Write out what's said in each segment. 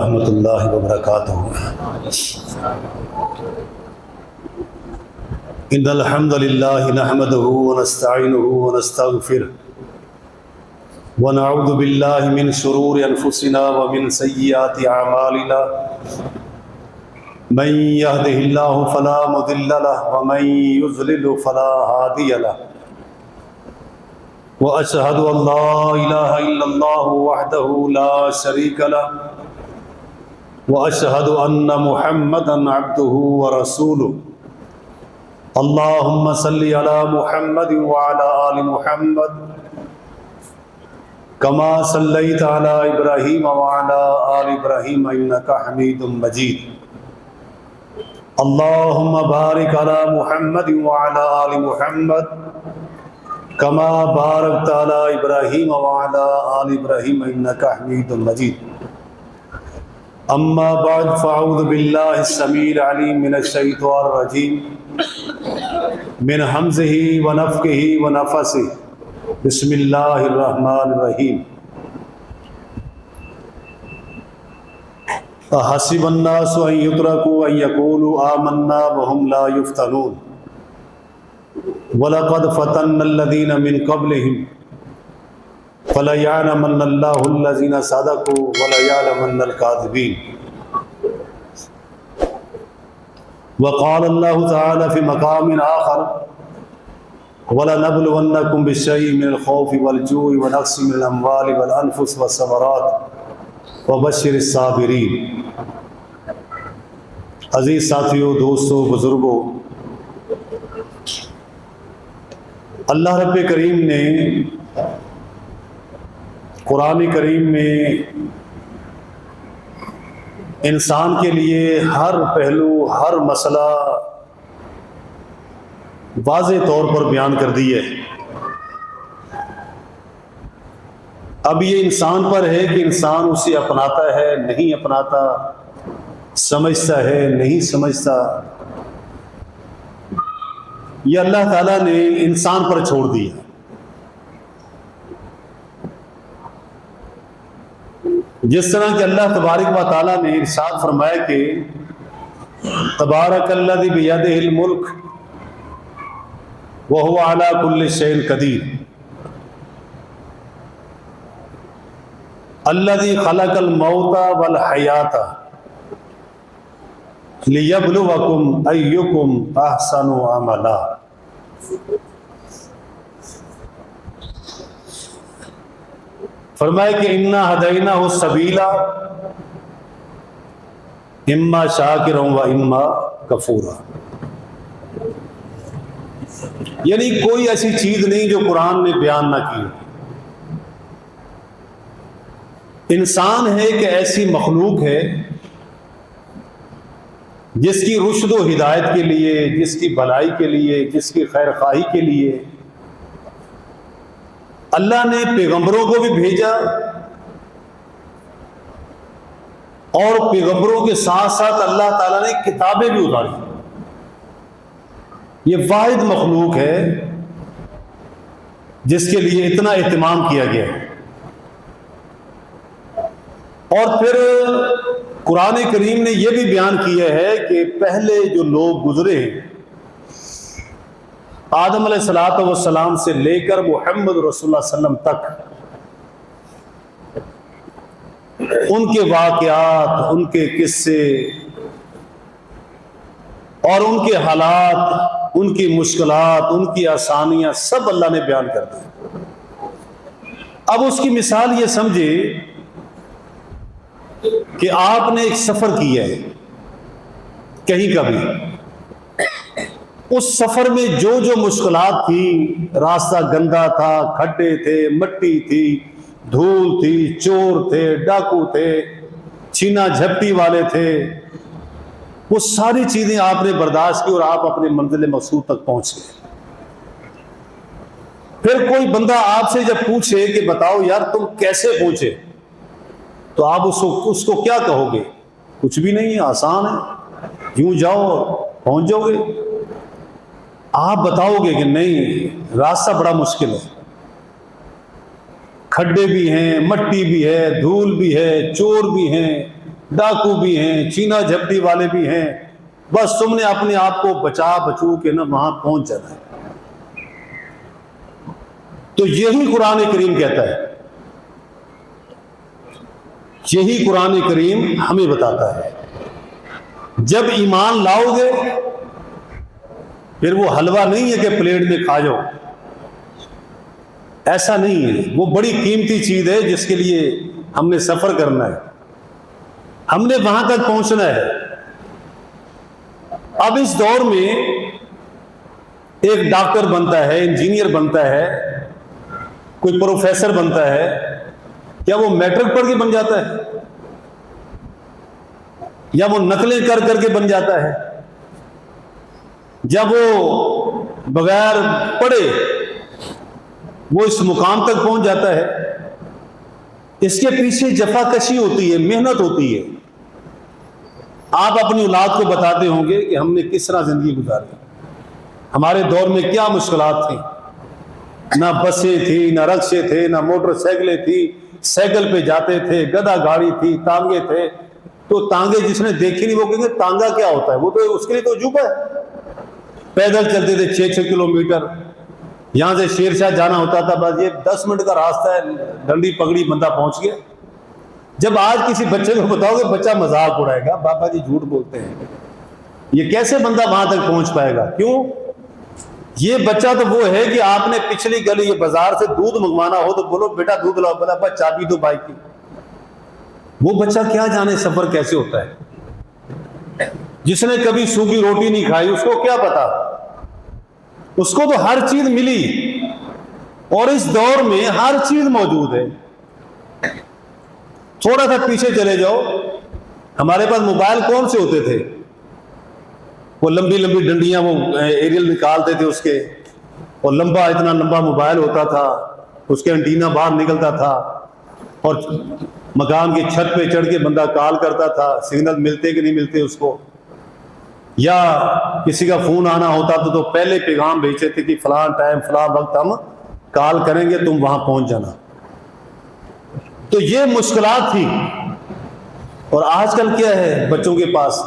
رحمۃ اللہ وبرکاتہ۔ ان الحمد للہ نحمدہ ونستعینہ ونستغفرہ ونعوذ باللہ من شرور انفسنا ومن سیئات اعمالنا من یہدہ اللہ فلا مضل لہ ومن یضلل فلا ہادی لہ واشہد ان لا الہ الا اللہ وحدہ لا شریک لہ واشهد ان محمدا عبده ورسوله اللهم صل على محمد وعلى ال محمد كما صليت على ابراهيم وعلى ال ابراهيم انك حميد مجيد اللهم بارك على محمد وعلى ال محمد كما باركت على ابراهيم وعلى ال ابراهيم انك حميد مجيد اما بعد فاعوذ باللہ السمیع العلیم من الشیطان الرجیم من حمزہ ونفخہ ونفثہ بسم اللہ الرحمن الرحیم احسب الناس ان یترکوا ان یقولوا آمنا وهم لا یفتنون ولقد فتنا الذین من قبلہم فَلَيَعْلَمَنَّ اللَّهُ الَّذِينَ صَدَقُوا وَلَيَعْلَمَنَّ الْكَاذِبِينَ وقال الله تعالى في مقام آخر وَلَنَبْلُوَنَّكُمْ بِشَيْءٍ مِّنَ الْخَوْفِ وَالْجُوعِ وَنَقْصٍ مِّنَ الْأَمْوَالِ وَالْأَنفُسِ وَالثَّمَرَاتِ وَبَشِّرِ الصَّابِرِينَ۔ عزیز ساتھیوں، دوستوں، بزرگوں، اللہ رب کریم نے قرآن کریم میں انسان کے لیے ہر پہلو، ہر مسئلہ واضح طور پر بیان کر دی ہے۔ اب یہ انسان پر ہے کہ انسان اسے اپناتا ہے نہیں اپناتا، سمجھتا ہے نہیں سمجھتا، یہ اللہ تعالیٰ نے انسان پر چھوڑ دیا۔ جس طرح کہ اللہ تبارک و تعالیٰ نے ارشاد فرمایا کہ تبارک الذی بیدہ الملک وہو علی کل شیء قدیر الذی خلق الموت والحیاۃ لیبلوکم ایکم احسن عملا۔ فرمائے کہ انا ہدیناہ السبیل اما شاکرا و اما کفورا، یعنی کوئی ایسی چیز نہیں جو قرآن نے بیان نہ کی۔ انسان ہے کہ ایسی مخلوق ہے جس کی رشد و ہدایت کے لیے، جس کی بھلائی کے لیے، جس کی خیر خواہی کے لیے اللہ نے پیغمبروں کو بھی بھیجا، اور پیغمبروں کے ساتھ ساتھ اللہ تعالیٰ نے کتابیں بھی اتاری۔ یہ واحد مخلوق ہے جس کے لیے اتنا اہتمام کیا گیا ہے۔ اور پھر قرآن کریم نے یہ بھی بیان کیا ہے کہ پہلے جو لوگ گزرے ہیں، آدم علیہ السلام سے لے کر محمد رسول اللہ صلی اللہ علیہ وسلم تک، ان کے واقعات، ان کے قصے اور ان کے حالات، ان کی مشکلات، ان کی آسانیاں سب اللہ نے بیان کر دی۔ اب اس کی مثال یہ سمجھے کہ آپ نے ایک سفر کیا ہے کہیں کا بھی، اس سفر میں جو جو مشکلات تھی، راستہ گندا تھا، کھڈے تھے، مٹی تھی، دھول تھی، چور تھے، ڈاکو تھے، چھینا جھپٹی والے تھے، وہ ساری چیزیں آپ نے برداشت کی اور آپ اپنے منزل مقصود تک پہنچ گئے۔ پھر کوئی بندہ آپ سے جب پوچھے کہ بتاؤ یار تم کیسے پہنچے، تو آپ اس کو کیا کہو گے؟ کچھ بھی نہیں، آسان ہے، یوں جاؤ پہنچ جاؤ گے۔ آپ بتاؤ گے کہ نہیں، راستہ بڑا مشکل ہے، کھڈے بھی ہیں، مٹی بھی ہے، دھول بھی ہے، چور بھی ہیں، ڈاکو بھی ہیں, چینا جھپٹی والے بھی ہیں, بس تم نے اپنے آپ کو بچا بچو کے نا وہاں پہنچ جانا ہے. تو یہی قرآن کریم کہتا ہے, یہی قرآن کریم ہمیں بتاتا ہے. جب ایمان لاؤ گے پھر وہ حلوہ نہیں ہے کہ پلیٹ میں کھا جاؤ, ایسا نہیں ہے. وہ بڑی قیمتی چیز ہے جس کے لیے ہم نے سفر کرنا ہے, ہم نے وہاں تک پہنچنا ہے. اب اس دور میں ایک ڈاکٹر بنتا ہے, انجینئر بنتا ہے, کوئی پروفیسر بنتا ہے, کیا وہ میٹرک پڑھ کے بن جاتا ہے یا وہ نقلیں کر کر کے بن جاتا ہے؟ جب وہ بغیر پڑھے وہ اس مقام تک پہنچ جاتا ہے. اس کے پیچھے جفا کشی ہوتی ہے, محنت ہوتی ہے. آپ اپنی اولاد کو بتاتے ہوں گے کہ ہم نے کس طرح زندگی گزاری, ہمارے دور میں کیا مشکلات تھیں. نہ بسیں تھی, نہ رکشے تھے, نہ موٹر سائیکلیں تھی, سائیکل پہ جاتے تھے, گدھا گاڑی تھی, تانگے تھے. تو تانگے جس نے دیکھی نہیں وہ کہیں گے تانگا کیا ہوتا ہے, وہ تو اس کے لیے تو عجوبہ ہے. پیدل چلتے تھے 6-6 کلومیٹر, یہاں سے شیر شاہ جانا ہوتا تھا, بس یہ 10 منٹ کا راستہ ہے, ڈنڈی پگڑی بندہ پہنچ گیا. جب آج کسی بچے کو بتاؤ گے بچہ مذاق اڑائے گا, بابا جی جھوٹ بولتے ہیں, یہ کیسے بندہ وہاں تک پہنچ پائے گا. کیوں؟ یہ بچہ تو وہ ہے کہ آپ نے پچھلی گلی یہ بازار سے دودھ منگوانا ہو تو بولو بیٹا دودھ لاؤ, بولا بس چابی دو بائک کی. وہ بچہ کیا جانے سفر کیسے ہوتا ہے. جس نے کبھی سوکھی روٹی نہیں کھائی اس کو کیا پتا, اس کو تو ہر چیز ملی, اور اس دور میں ہر چیز موجود ہے. تھوڑا سا پیچھے چلے جاؤ, ہمارے پاس موبائل کون سے ہوتے تھے؟ وہ لمبی لمبی ڈنڈیاں, وہ ایریل نکالتے تھے اس کے, اور لمبا اتنا لمبا موبائل ہوتا تھا, اس کے انٹینا باہر نکلتا تھا, اور مکان کی چھت پہ چڑھ کے بندہ کال کرتا تھا, سگنل ملتے کہ نہیں ملتے اس کو. یا کسی کا فون آنا ہوتا تو پہلے پیغام بھیجتے تھے کہ فلاں ٹائم فلاں وقت ہم کال کریں گے, تم وہاں پہنچ جانا. تو یہ مشکلات تھی. اور آج کل کیا ہے بچوں کے پاس,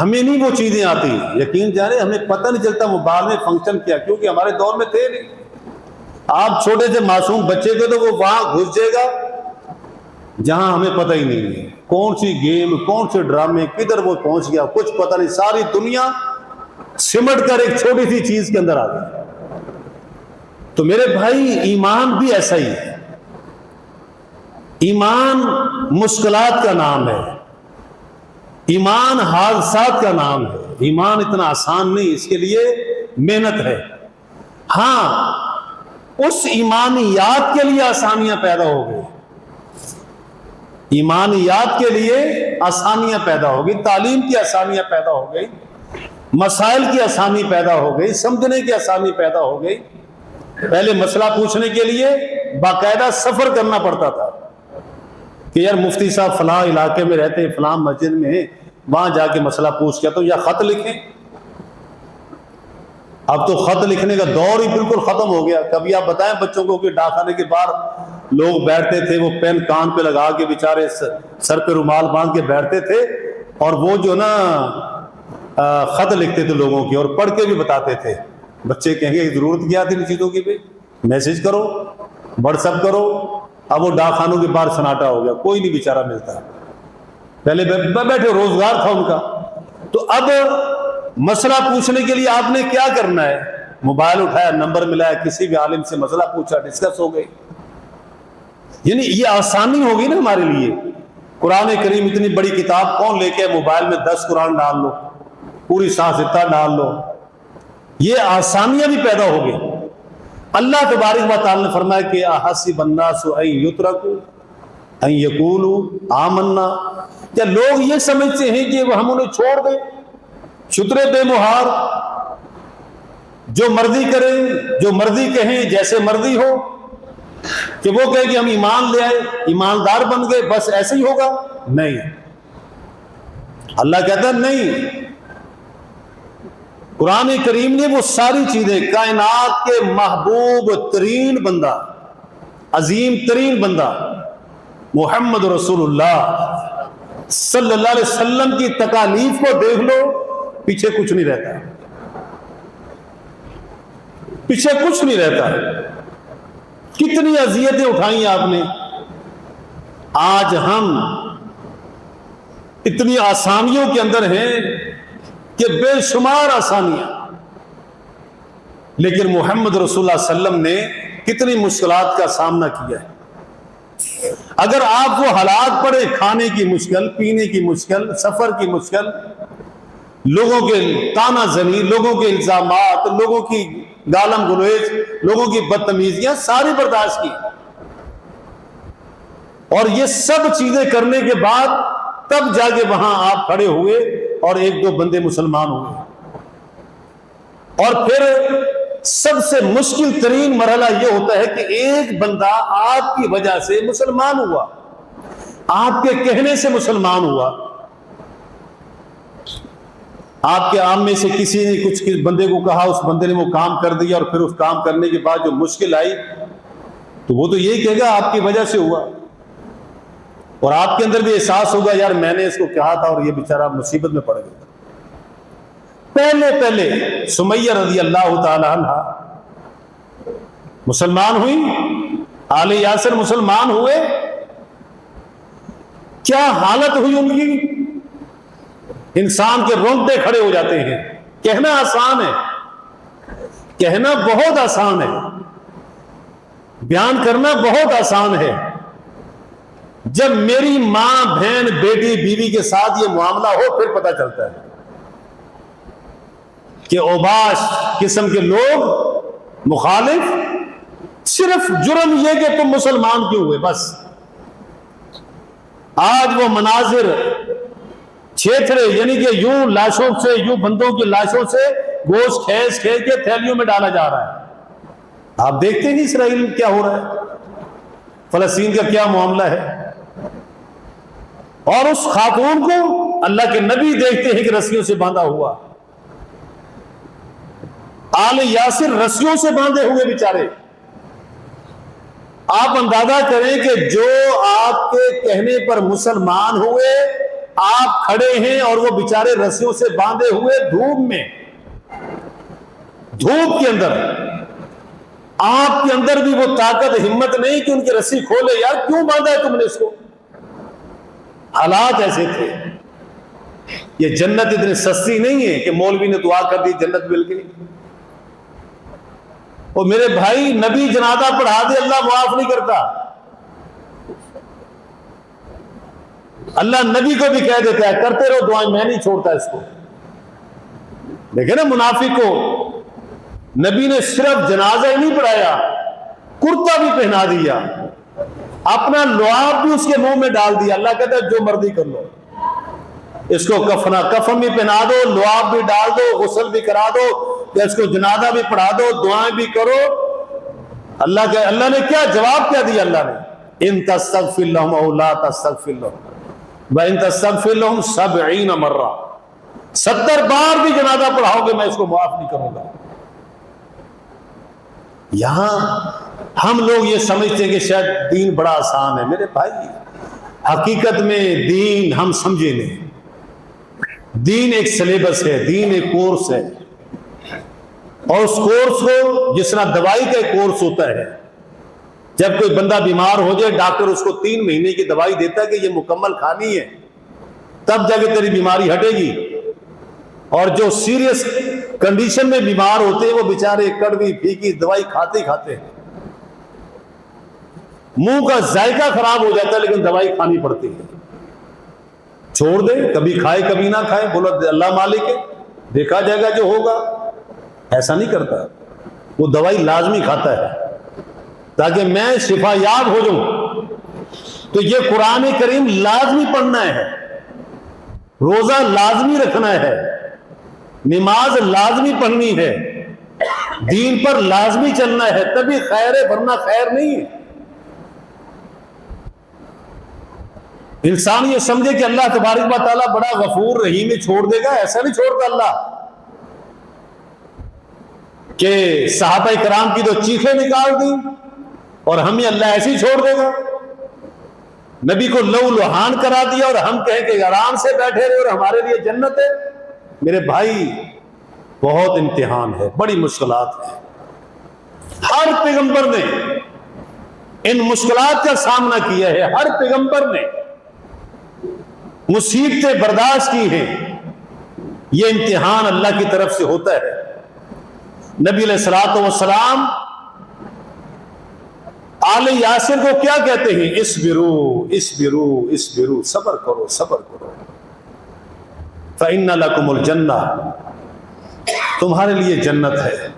ہمیں نہیں وہ چیزیں آتی. یقین جانے ہمیں پتہ نہیں چلتا موبائل میں فنکشن کیا, کیونکہ ہمارے دور میں تھے نہیں. آپ چھوٹے سے معصوم بچے کو تو وہ وہاں گھس جائے گا جہاں ہمیں پتہ ہی نہیں ہے, کون سی گیم, کون سے ڈرامے, کدھر وہ پہنچ گیا, کچھ پتہ نہیں. ساری دنیا سمٹ کر ایک چھوٹی سی چیز کے اندر آ گئی. تو میرے بھائی ایمان بھی ایسا ہی ہے. ایمان مشکلات کا نام ہے, ایمان حادثات کا نام ہے. ایمان اتنا آسان نہیں, اس کے لیے محنت ہے. ہاں اس ایمانیات کے لیے آسانیاں پیدا ہو گئی, ایمانیات کے لیے آسانیاں پیدا ہو گئی, تعلیم کی آسانیاں پیدا ہو گئی, مسائل کی آسانی پیدا ہو گئی, سمجھنے کی آسانی پیدا ہو گئی. پہلے مسئلہ پوچھنے کے لیے باقاعدہ سفر کرنا پڑتا تھا کہ یار مفتی صاحب فلاں علاقے میں رہتے ہیں, فلاں مسجد میں ہیں, وہاں جا کے مسئلہ پوچھ کے تو یا خط لکھیں. اب تو خط لکھنے کا دور ہی بالکل ختم ہو گیا. کبھی آپ بتائیں بچوں کو کہ ڈاک خانے کے باہر لوگ بیٹھتے تھے, وہ پین کان پہ لگا کے بیچارے سر پہ رومال باندھ کے بیٹھتے تھے, اور وہ جو نا خط لکھتے تھے لوگوں کی, اور پڑھ کے بھی بتاتے تھے. بچے کہیں گے ضرورت کیا تھی ان چیزوں کی, بھی میسج کرو, واٹس ایپ کرو. اب وہ ڈاک خانوں کے باہر سناٹا ہو گیا, کوئی نہیں بیچارہ ملتا. پہلے بیٹھے روزگار تھا ان کا. تو اب مسئلہ پوچھنے کے لیے آپ نے کیا کرنا ہے, موبائل اٹھایا, نمبر ملایا, کسی بھی عالم سے مسئلہ پوچھا, ڈسکس ہو گئی. یعنی یہ آسانی ہوگی نا ہمارے لیے. قرآن کریم اتنی بڑی کتاب کون لے کے موبائل میں 10 قرآن ڈال لو, پوری ساستہ ڈال لو, یہ آسانیاں بھی پیدا ہو گئی. اللہ تبارک و تعالی نے فرمایا کہ احسب الناس ان یترکوا ان یقولوا آمنا, کیا لوگ یہ سمجھتے ہیں کہ ہم انہیں چھوڑ دیں چترے بے مہار, جو مرضی کریں, جو مرضی کہیں, جیسے مرضی ہو, کہ وہ کہے کہ ہم ایمان لے آئے, ایماندار بن گئے, بس ایسے ہی ہوگا؟ نہیں. اللہ کہتا ہے نہیں. قرآن کریم نے وہ ساری چیزیں, کائنات کے محبوب ترین بندہ, عظیم ترین بندہ محمد رسول اللہ صلی اللہ علیہ وسلم کی تکالیف کو دیکھ لو، پیچھے کچھ نہیں رہتا، پیچھے کچھ نہیں رہتا۔ کتنی اذیتیں اٹھائیں آپ نے، آج ہم اتنی آسانیوں کے اندر ہیں کہ بے شمار آسانیاں، لیکن محمد رسول اللہ صلی اللہ علیہ وسلم نے کتنی مشکلات کا سامنا کیا ہے۔ اگر آپ وہ حالات پڑھیں، کھانے کی مشکل، پینے کی مشکل، سفر کی مشکل، لوگوں کے تانا زنی، لوگوں کے الزامات، لوگوں کی گالم گلوچ، لوگوں کی بدتمیزیاں ساری برداشت کی، اور یہ سب چیزیں کرنے کے بعد تب جا کے وہاں آپ کھڑے ہوئے اور ایک دو بندے مسلمان ہوئے۔ اور پھر سب سے مشکل ترین مرحلہ یہ ہوتا ہے کہ ایک بندہ آپ کی وجہ سے مسلمان ہوا، آپ کے کہنے سے مسلمان ہوا۔ آپ کے عام میں سے کسی نے کچھ بندے کو کہا، اس بندے نے وہ کام کر دیا، اور پھر اس کام کرنے کے بعد جو مشکل آئی تو وہ تو یہی کہے گا آپ کی وجہ سے ہوا، اور آپ کے اندر بھی احساس ہوگا یار میں نے اس کو کہا تھا اور یہ بیچارہ مصیبت میں پڑ گیا۔ پہلے سمیہ رضی اللہ تعالی عنہ مسلمان ہوئی، آل یاسر مسلمان ہوئے، کیا حالت ہوئی ان کی، انسان کے رونگٹے کھڑے ہو جاتے ہیں۔ کہنا آسان ہے، کہنا بہت آسان ہے، بیان کرنا بہت آسان ہے، جب میری ماں، بہن، بیٹی، بیوی کے ساتھ یہ معاملہ ہو پھر پتہ چلتا ہے کہ اوباش قسم کے لوگ مخالف، صرف جرم یہ کہ تم مسلمان کیوں ہوئے، بس۔ آج وہ مناظر چھیترے، یعنی کہ یوں لاشوں سے، یوں بندوں کی لاشوں سے گوشت کھینچ کھینچ کے تھیلیوں میں ڈالا جا رہا ہے۔ آپ دیکھتے ہیں اسرائیل میں کیا ہو رہا ہے، فلسطین کا کیا معاملہ ہے، اور اس خاتون کو اللہ کے نبی دیکھتے ہیں کہ رسیوں سے باندھا ہوا، آل یاسر رسیوں سے باندھے ہوئے بیچارے۔ آپ اندازہ کریں کہ جو آپ کے کہنے پر مسلمان ہوئے، آپ کھڑے ہیں اور وہ بیچارے رسیوں سے باندھے ہوئے دھوپ میں، دھوپ کے اندر، آپ کے اندر بھی وہ طاقت ہمت نہیں کہ ان کی رسی کھولے، یار کیوں باندھا ہے تم نے اس کو۔ حالات ایسے تھے۔ یہ جنت اتنی سستی نہیں ہے کہ مولوی نے دعا کر دی جنت مل گئی۔ اور میرے بھائی، نبی جنازہ پڑھا دے اللہ معاف نہیں کرتا، اللہ نبی کو بھی کہہ دیتا ہے کرتے رہو دعائیں، میں نہیں چھوڑتا اس کو۔ دیکھیں نا منافق کو نبی نے صرف جنازہ ہی نہیں پڑھایا، کرتا بھی پہنا دیا، اپنا لعاب بھی اس کے منہ میں ڈال دیا۔ اللہ کہتا ہے جو مرضی کر لو، اس کو کفن بھی پہنا دو، لعاب بھی ڈال دو، غسل بھی کرا دو، یا اس کو جنازہ بھی پڑھا دو، دعائیں بھی کرو۔ اللہ نے کیا جواب کیا دیا؟ اللہ نے ان تستغفر لهم او لا تستغفر لهم وان تستغفر لهم 70 مرہ، 70 بار بھی جنازہ پڑھاؤ گے میں اس کو معاف نہیں کروں گا۔ یہاں ہم لوگ یہ سمجھتے ہیں کہ شاید دین بڑا آسان ہے۔ میرے بھائی، حقیقت میں دین ہم سمجھے نہیں، دین ایک سلیبس ہے، دین ایک کورس ہے، اور اس کورس کو جس طرح دوائی کا ایک کورس ہوتا ہے، جب کوئی بندہ بیمار ہو جائے ڈاکٹر اس کو 3 مہینے کی دوائی دیتا ہے کہ یہ مکمل کھانی ہے، تب جا کے تیری بیماری ہٹے گی۔ اور جو سیریس کنڈیشن میں بیمار ہوتے ہیں وہ بیچارے کڑوی پھیکی دوائی کھاتے کھاتے ہیں، منہ کا ذائقہ خراب ہو جاتا ہے لیکن دوائی کھانی پڑتی ہے۔ چھوڑ دے، کبھی کھائے کبھی نہ کھائے، بولو اللہ مالک ہے، دیکھا جائے گا جو ہوگا۔ ایسا نہیں کرتا، وہ دوائی لازمی کھاتا ہے تاکہ میں شفا یاب ہو جاؤں۔ تو یہ قرآن کریم لازمی پڑھنا ہے، روزہ لازمی رکھنا ہے، نماز لازمی پڑھنی ہے، دین پر لازمی چلنا ہے، تبھی خیر ہے، ورنہ خیر نہیں ہے۔ انسان یہ سمجھے کہ اللہ تبارک و تعالیٰ بڑا غفور رحیم ہے، چھوڑ دے گا، ایسا نہیں چھوڑتا اللہ کہ صحابہ کرام کی تو چیخیں نکال دی اور ہمیں اللہ ایسے ہی چھوڑ دے گا۔ نبی کو لو لہان کرا دیا اور ہم کہیں کہ آرام سے بیٹھے رہے اور ہمارے لیے جنت ہے. میرے بھائی بہت امتحان ہے, بڑی مشکلات ہیں. ہر پیغمبر نے ان مشکلات کا سامنا کیا ہے, ہر پیغمبر نے مصیبتیں برداشت کی ہیں. یہ امتحان اللہ کی طرف سے ہوتا ہے. نبی علیہ الصلوۃ والسلام آل یاسر کو کیا کہتے ہیں؟ اصبرو اصبرو اصبرو, صبر کرو صبر کرو. فإن لکم الجنہ, تمہارے لیے جنت ہے.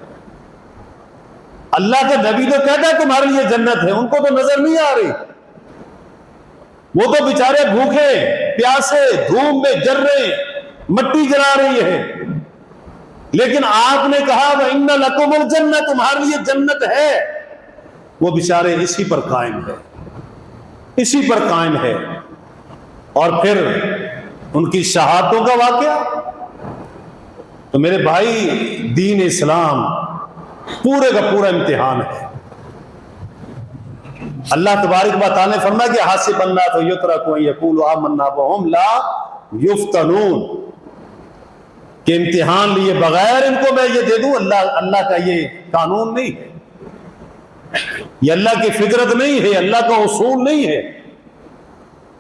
اللہ کا نبی تو کہتا ہے تمہارے لیے جنت ہے, ان کو تو نظر نہیں آ رہی. وہ تو بیچارے بھوکے پیاسے دھوپ میں جل رہے, مٹی جلا رہی ہے, لیکن آپ نے کہا وَإِنَّ لَكُمُ الْجَنَّةَ, تمہارے لیے جنت ہے. وہ بیچارے اسی پر قائم ہے, اسی پر قائم ہے. اور پھر ان کی شہادتوں کا واقعہ. تو میرے بھائی دین اسلام پورے کا پورا امتحان ہے. اللہ تبارک و تعالیٰ نے فرمایا کہ حاسب الناس یترکوا ان یقولوا آمنا وهم لا یفتنون, کہ امتحان لیے بغیر ان کو میں یہ دے دوں. اللہ کا یہ قانون نہیں ہے, یہ اللہ کی فطرت نہیں ہے, اللہ کا اصول نہیں ہے.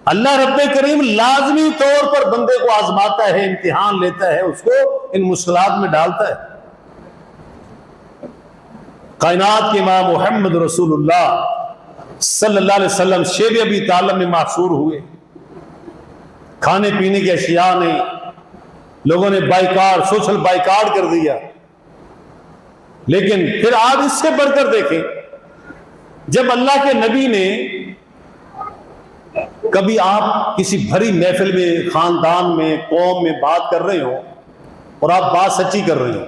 اللہ رب کریم لازمی طور پر بندے کو آزماتا ہے, امتحان لیتا ہے, اس کو ان مشکلات میں ڈالتا ہے. کائنات کے امام محمد رسول اللہ صلی اللہ علیہ وسلم شیب ابی طالب میں محصور ہوئے. کھانے پینے کی اشیاء نہیں, لوگوں نے بائیکاٹ, سوشل بائیکاٹ کر دیا. لیکن پھر آپ اس سے بڑھ کر دیکھیں, جب اللہ کے نبی نے کبھی آپ کسی بھری محفل میں, خاندان میں, قوم میں بات کر رہے ہو اور آپ بات سچی کر رہے ہو,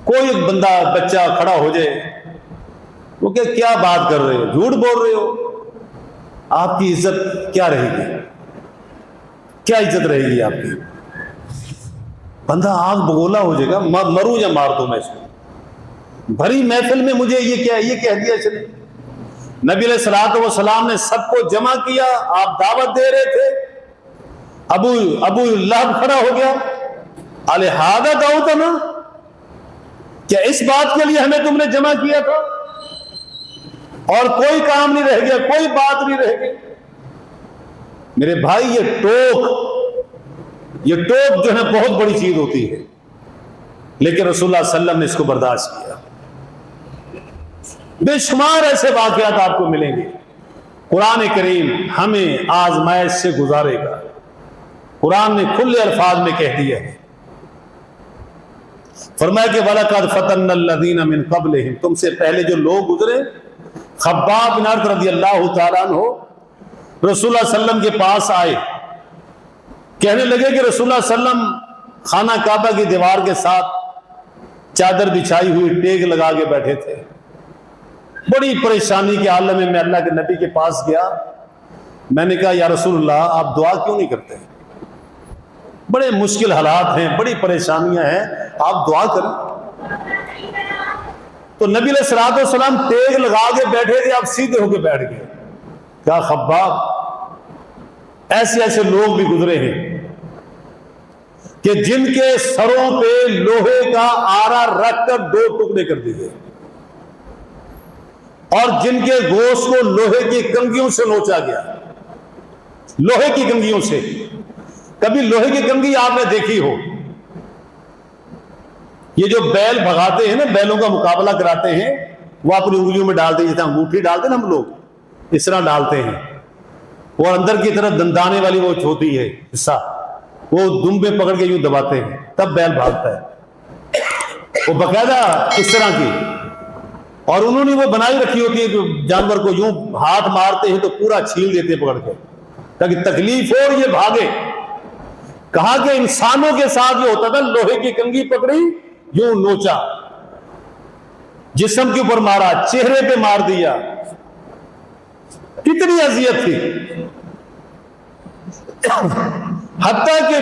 کوئی ایک بندہ بچہ کھڑا ہو جائے, وہ کہ کیا بات کر رہے ہو, جھوٹ بول رہے ہو, آپ کی عزت کیا رہے گی, کیا عزت رہے گی آپ کی؟ بندہ آگ بگولا ہو جائے گا, مروں یا مار دو میں اس کو, بھری محفل میں مجھے یہ کہہ دیا چلے. نبی علیہ الصلوۃ والسلام نے سب کو جمع کیا, آپ دعوت دے رہے تھے, ابو لہب کھڑا ہو گیا, الہذا دعوتنا, کیا اس بات کے لیے ہمیں تم نے جمع کیا تھا؟ اور کوئی کام نہیں رہ گیا, کوئی بات نہیں رہ گئی. میرے بھائی یہ ٹوک جو ہے بہت بڑی چیز ہوتی ہے, لیکن رسول اللہ صلی اللہ علیہ وسلم نے اس کو برداشت کیا. بے شمار ایسے واقعات آپ کو ملیں گے. قرآن کریم ہمیں آزمائش سے گزارے گا. قرآن نے کھلے الفاظ میں کہہ دیا ہے, فرمایا کہ وَلَقَدْ فَتَنَّا الَّذِينَ مِن قَبْلِهِمْ, تم سے پہلے جو لوگ گزرے. خباب بن ارت رضی اللہ تعالیٰ عنہ رسول اللہ صلی اللہ علیہ وسلم کے پاس آئے, کہنے لگے کہ رسول اللہ صلی اللہ علیہ وسلم خانہ کعبہ کی دیوار کے ساتھ چادر بچھائی ہوئی ٹیک لگا کے بیٹھے تھے. بڑی پریشانی کے عالم میں اللہ کے نبی کے پاس گیا. میں نے کہا یا رسول اللہ, آپ دعا کیوں نہیں کرتے؟ بڑے مشکل حالات ہیں, بڑی پریشانیاں ہیں, آپ دعا کریں. تو نبی علیہ الصلوۃ والسلام ٹیک لگا کے بیٹھے تھے, آپ سیدھے ہو کے بیٹھ گئے. کہا خباب ایسے لوگ بھی گزرے ہیں کہ جن کے سروں پہ لوہے کا آرا رکھ کر 2 ٹکڑے کر دیے, اور جن کے گوشت کو لوہے کی کنگھیوں سے نوچا گیا, لوہے کی کنگھیوں سے. کبھی لوہے کی کنگھی آپ نے دیکھی ہو؟ یہ جو بیل بھگاتے ہیں نا, بیلوں کا مقابلہ کراتے ہیں, وہ اپنی انگلیوں میں ڈالتے ہیں, جیسے انگوٹھی ڈالتے ہیں نا ہم لوگ, اس طرح ڈالتے ہیں, اور اندر کی طرف دندانے والی وہ ہوتی ہے حصہ, وہ دم پہ پکڑ کے یوں دباتے ہیں, تب بیل بھاگتا ہے. وہ باقاعدہ اس طرح کی, اور انہوں نے وہ بنائی رکھی ہوتی ہے کہ جانور کو یوں ہاتھ مارتے ہیں تو پورا چھیل دیتے پکڑ کے, تاکہ تکلیف ہو اور یہ بھاگے. کہا کہ انسانوں کے ساتھ یہ ہوتا تھا, لوہے کی کنگھی پکڑی, یوں نوچا, جسم کے اوپر مارا, چہرے پہ مار دیا. کتنی اذیت تھی. حتیٰ کہ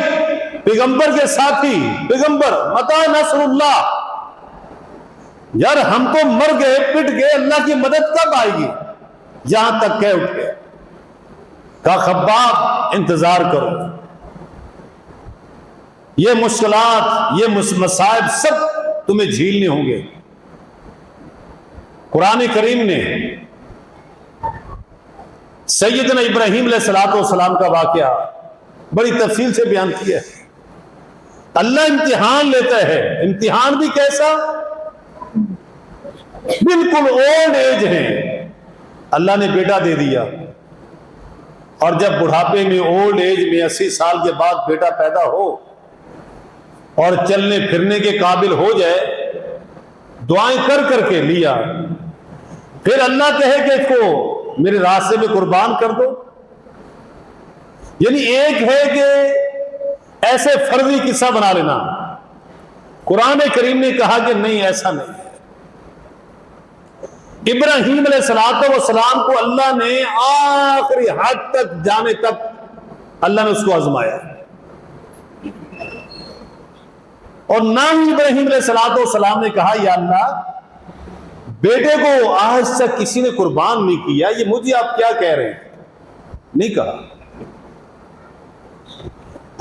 پیغمبر کے ساتھی, پیغمبر متی نصر اللہ, یار ہم تو مر گئے, پٹ گئے, اللہ کی مدد کب آئے گی, یہاں تک کہہ اٹھ گئے. کہا خباب انتظار کرو، یہ مشکلات، یہ مصائب سب تمہیں جھیلنے ہوں گے۔ قرآن کریم نے سیدنا ابراہیم علیہ الصلوۃ والسلام کا واقعہ بڑی تفصیل سے بیان کیا ہے۔ اللہ امتحان لیتا ہے، امتحان بھی کیسا؟ بالکل اولڈ ایج ہے، اللہ نے بیٹا دے دیا، اور جب بڑھاپے میں اولڈ ایج میں 80 سال کے بعد بیٹا پیدا ہو اور چلنے پھرنے کے قابل ہو جائے، دعائیں کر کر کے لیا، پھر اللہ کہے کہ اس کو میرے راستے میں قربان کر دو۔ یعنی ایک ہے کہ ایسے فرضی قصہ بنا لینا، قرآن کریم نے کہا کہ نہیں، ایسا نہیں ہے۔ ابراہیم علیہ الصلوۃ والسلام کو اللہ نے آخری حد تک جانے تک اللہ نے اس کو آزمایا، اور نہ ہی ابراہیم علیہ الصلوۃ والسلام نے کہا یا اللہ بیٹے کو آج تک کسی نے قربان نہیں کیا، یہ مجھے آپ کیا کہہ رہے ہیں، نہیں کہا۔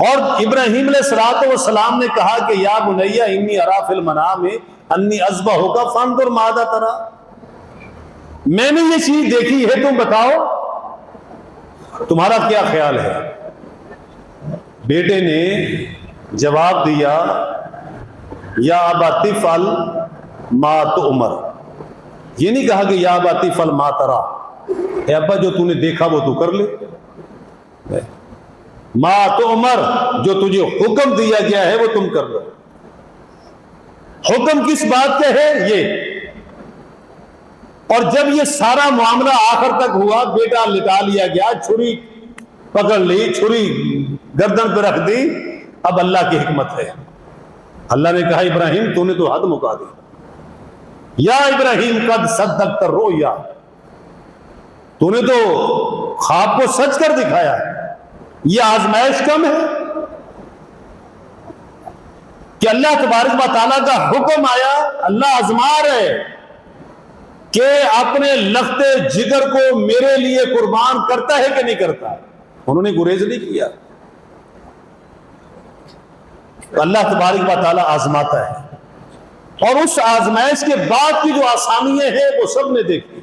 اور ابراہیم علیہ الصلوۃ والسلام نے کہا کہ یا بنی انی اری فی المنام انی اذبحک فانظر ماذا تری، میں نے یہ چیز دیکھی ہے، تم بتاؤ تمہارا کیا خیال ہے۔ بیٹے نے جواب دیا یا ابت افعل ما تؤمر، یہ نہیں کہا کہ یا ابت افعل ما تری، اے ابا جو تو نے دیکھا وہ تو کر لے، ما تؤمر جو تجھے حکم دیا گیا ہے وہ تم کر لو۔ حکم کس بات کا ہے؟ یہ۔ اور جب یہ سارا معاملہ آخر تک ہوا، بیٹا لٹا لیا گیا، چھری پکڑ لی، چھری گردن پہ رکھ دی، اب اللہ کی حکمت ہے، اللہ نے کہا ابراہیم تو نے تو حد مکا دی، یا ابراہیم قد صدقت الرؤیا، تو نے تو خواب کو سچ کر دکھایا ہے۔ یہ آزمائش کم ہے کہ اللہ تبارک و تعالیٰ کا حکم آیا، اللہ آزما رہے کہ اپنے لخت جگر کو میرے لیے قربان کرتا ہے کہ نہیں کرتا۔ انہوں نے گریز نہیں کیا، اللہ تبارک و تعالیٰ آزماتا ہے، اور اس آزمائش کے بعد کی جو آسانیاں ہیں وہ سب نے دیکھی۔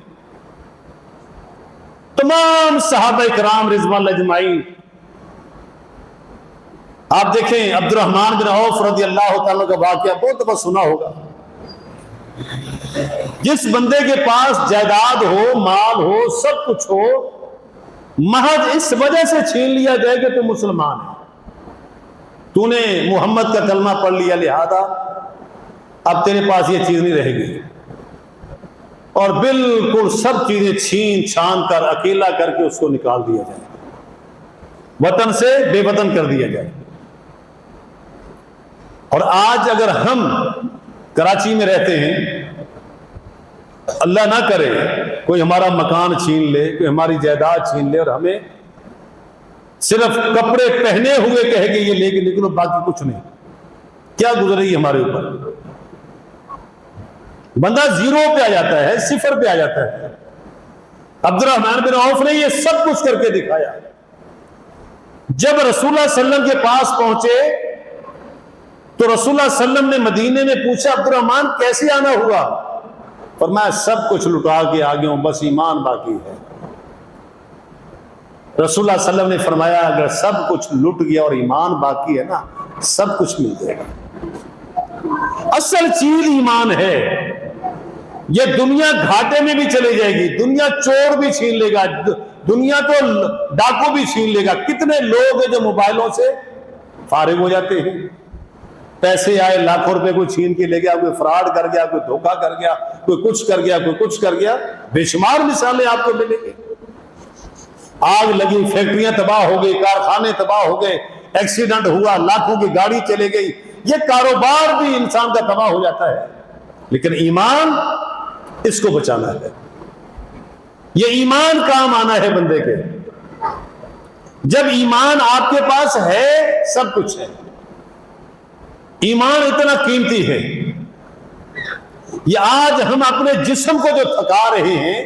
تمام صحابہ کرام رضوان اللہ اجمعین، آپ دیکھیں عبد الرحمن بن عوف رضی اللہ تعالیٰ کا واقعہ بہت دفعہ سنا ہوگا۔ جس بندے کے پاس جائیداد ہو، مال ہو، سب کچھ ہو، محض اس وجہ سے چھین لیا جائے کہ تو مسلمان ہے، تو نے محمد کا کلمہ پڑھ لیا، لہذا اب تیرے پاس یہ چیز نہیں رہے گی، اور بالکل سب چیزیں چھین چھان کر اکیلا کر کے اس کو نکال دیا جائے، وطن سے بے وطن کر دیا جائے۔ اور آج اگر ہم کراچی میں رہتے ہیں، اللہ نہ کرے کوئی ہمارا مکان چھین لے، کوئی ہماری جائیداد چھین لے، اور ہمیں صرف کپڑے پہنے ہوئے کہے کہ یہ لے کے نکلو، باقی کچھ نہیں، کیا گزرے گی ہمارے اوپر؟ بندہ زیرو پہ آ جاتا ہے، صفر پہ آ جاتا ہے۔ عبد الرحمن بن عوف نے یہ سب کچھ کر کے دکھایا۔ جب رسول اللہ صلی اللہ علیہ وسلم کے پاس پہنچے تو رسول اللہ صلی اللہ علیہ وسلم نے مدینے میں پوچھا عبد الرحمن کیسے آنا ہوا؟ فرمایا سب کچھ لٹا کے آ گیا ہوں، بس ایمان باقی ہے۔ رسول اللہ صلی اللہ علیہ وسلم نے فرمایا اگر سب کچھ لٹ گیا اور ایمان باقی ہے نا، سب کچھ مل جائے گا۔ اصل چیز ایمان ہے۔ یہ دنیا گھاٹے میں بھی چلے جائے گی، دنیا چور بھی چھین لے گا، دنیا تو ڈاکو بھی چھین لے گا۔ کتنے لوگ ہیں جو موبائلوں سے فارغ ہو جاتے ہیں، پیسے آئے لاکھوں روپے کوئی چھین کے لے گیا، کوئی فراڈ کر گیا، کوئی دھوکہ کر گیا، کوئی کچھ کر گیا، کوئی کچھ کر گیا، بے شمار مثالیں آپ کو ملیں گی۔ آگ لگی، فیکٹریاں تباہ ہو گئی، کارخانے تباہ ہو گئے، ایکسیڈنٹ ہوا، لاکھوں کی گاڑی چلے گئی، یہ کاروبار بھی انسان کا تباہ ہو جاتا ہے۔ لیکن ایمان اس کو بچانا ہے، یہ ایمان کام آنا ہے بندے کے۔ جب ایمان آپ کے پاس ہے سب کچھ ہے۔ ایمان اتنا قیمتی ہے، یہ آج ہم اپنے جسم کو جو تھکا رہے ہیں،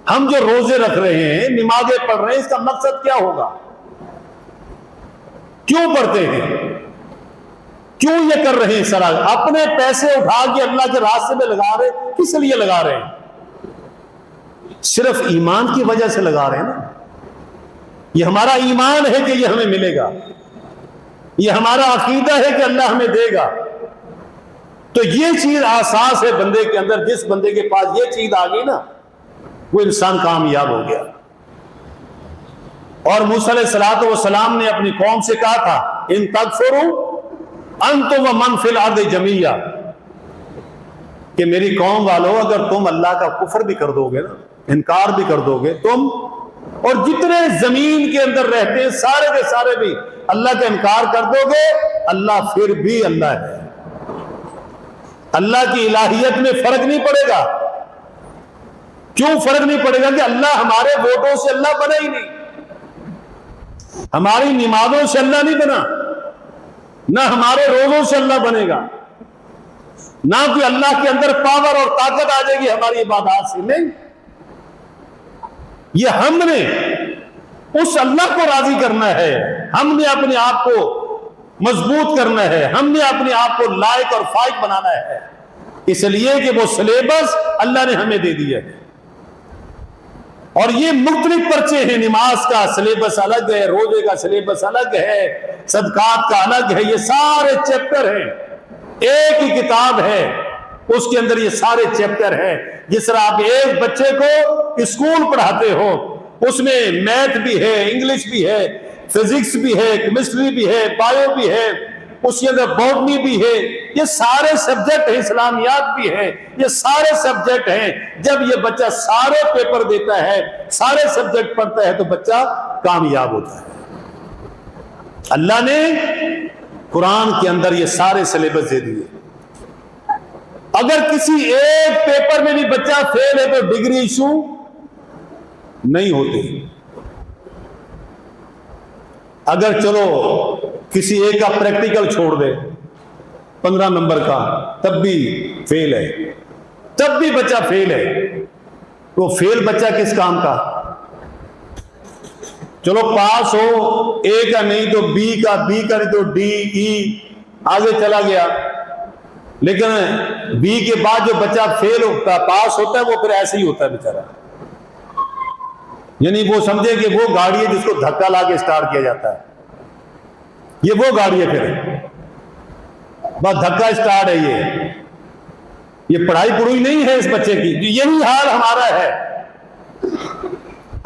ہم جو روزے رکھ رہے ہیں، نمازیں پڑھ رہے ہیں، اس کا مقصد کیا ہوگا؟ کیوں پڑھتے ہیں؟ کیوں یہ کر رہے ہیں؟ سرا اپنے پیسے اٹھا کے اللہ کے راستے میں لگا رہے، کس لیے لگا رہے ہیں؟ صرف ایمان کی وجہ سے لگا رہے ہیں نا. یہ ہمارا ایمان ہے کہ یہ ہمیں ملے گا، یہ ہمارا عقیدہ ہے کہ اللہ ہمیں دے گا. تو یہ چیز احساس ہے بندے کے اندر. جس بندے کے پاس یہ چیز آ گئی نا، وہ انسان کامیاب ہو گیا. اور موسیٰ علیہ الصلوۃ والسلام نے اپنی قوم سے کہا تھا، ان تکفروا انتم ومن فی الارض جمیعا، کہ میری قوم والو اگر تم اللہ کا کفر بھی کر دو گے نا، انکار بھی کر دو گے، تم اور جتنے زمین کے اندر رہتے ہیں سارے کے سارے بھی اللہ کا انکار کر دو گے، اللہ پھر بھی اللہ ہے. اللہ کی الہیت میں فرق نہیں پڑے گا. کیوں فرق نہیں پڑے گا؟ کہ اللہ ہمارے ووٹوں سے اللہ بنا ہی نہیں، ہماری نمازوں سے اللہ نہیں بنا، نہ ہمارے روزوں سے اللہ بنے گا، نہ کہ اللہ کے اندر پاور اور طاقت آ جائے گی ہماری عبادات سے. نہیں، یہ ہم نے اس اللہ کو راضی کرنا ہے، ہم نے اپنے آپ کو مضبوط کرنا ہے، ہم نے اپنے آپ کو لائق اور فائق بنانا ہے. اس لیے کہ وہ سلیبس اللہ نے ہمیں دے دیا ہے. اور یہ مختلف پرچے ہیں. نماز کا سلیبس الگ ہے، روزے کا سلیبس الگ ہے، صدقات کا الگ ہے. یہ سارے چیپٹر ہیں، ایک ہی کتاب ہے، اس کے اندر یہ سارے چیپٹر ہیں. جس طرح آپ ایک بچے کو اسکول پڑھاتے ہو، اس میں میتھ بھی ہے، انگلش بھی ہے، فزکس بھی ہے، کیمسٹری بھی ہے، بایو بھی ہے، اس کے اندر باٹنی بھی ہے. یہ سارے سبجیکٹ ہیں، اسلامیات بھی ہیں، یہ سارے سبجیکٹ ہیں. جب یہ بچہ سارے پیپر دیتا ہے، سارے سبجیکٹ پڑھتا ہے، تو بچہ کامیاب ہوتا ہے. اللہ نے قرآن کے اندر یہ سارے سلیبس دے دیے. اگر کسی ایک پیپر میں بھی بچہ فیل ہے تو ڈگری ایشو نہیں ہوتی. اگر چلو کسی ایک کا پریکٹیکل چھوڑ دے 15 نمبر کا، تب بھی فیل ہے، تب بھی بچہ فیل ہے. وہ فیل بچہ کس کام کا؟ چلو پاس ہو، اے کا نہیں تو بی کا، بی کا نہیں تو ڈی، ای، آگے چلا گیا. لیکن بی کے بعد جو بچہ فیل ہوتا پاس ہوتا ہے، وہ پھر ایسے ہی ہوتا ہے بیچارہ. یعنی وہ سمجھے کہ وہ گاڑی ہے جس کو دھکا لا کے سٹارٹ کیا جاتا ہے، یہ وہ گاڑی ہے، پھر بس دھکا سٹارٹ ہے. یہ پڑھائی پڑھوئی نہیں ہے اس بچے کی. یہی حال ہمارا ہے.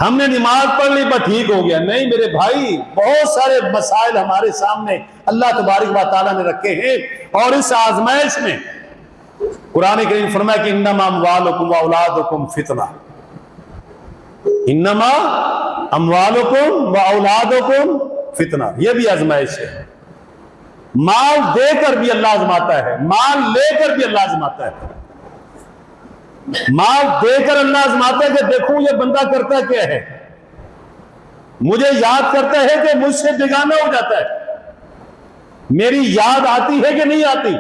ہم نے نماز پڑھ لی بس ٹھیک ہو گیا. نہیں میرے بھائی، بہت سارے مسائل ہمارے سامنے اللہ تبارک و تعالیٰ نے رکھے ہیں. اور اس آزمائش میں قرآن کریم فرمایا کہ انما اموالکم واولادکم فتنہ، انما اموالکم واولادکم فتنہ. یہ بھی آزمائش ہے. مال دے کر بھی اللہ آزماتا ہے، مال لے کر بھی اللہ آزماتا ہے. مال دے کر اللہ آزماتا ہے کہ دیکھوں یہ بندہ کرتا کیا ہے، مجھے یاد کرتا ہے کہ مجھ سے بیگانہ ہو جاتا ہے، میری یاد آتی ہے کہ نہیں آتی.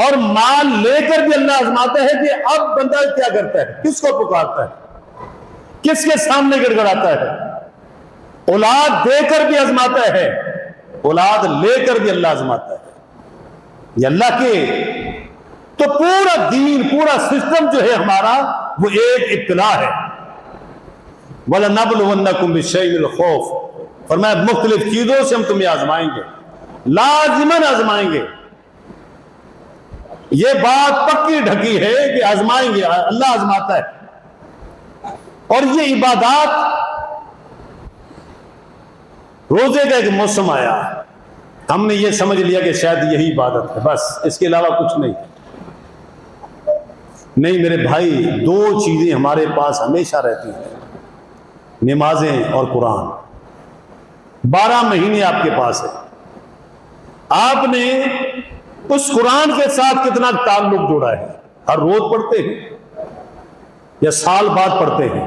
اور مال لے کر بھی اللہ آزماتا ہے کہ اب بندہ کیا کرتا ہے، کس کو پکارتا ہے، کس کے سامنے گڑ گڑاتا ہے. اولاد دے کر بھی آزماتا ہے، اولاد لے کر بھی اللہ آزماتا ہے. یہ اللہ کے تو پورا دین، پورا سسٹم جو ہے ہمارا، وہ ایک ابتلا ہے. وَلَنَبْلُوَنَّكُمْ بِشَيْءٍ مِنَ الْخَوْفِ، فرمایا مختلف چیزوں سے ہم تمہیں آزمائیں گے، لازماً آزمائیں گے. یہ بات پکی ڈھکی ہے کہ آزمائیں گے، اللہ آزماتا ہے. اور یہ عبادات، روزے کا ایک موسم آیا، ہم نے یہ سمجھ لیا کہ شاید یہی عبادت ہے، بس اس کے علاوہ کچھ نہیں. نہیں میرے بھائی، دو چیزیں ہمارے پاس ہمیشہ رہتی ہیں، نمازیں اور قرآن. 12 مہینے آپ کے پاس ہے. آپ نے اس قرآن کے ساتھ کتنا تعلق جوڑا ہے؟ ہر روز پڑھتے ہیں یا سال بعد پڑھتے ہیں؟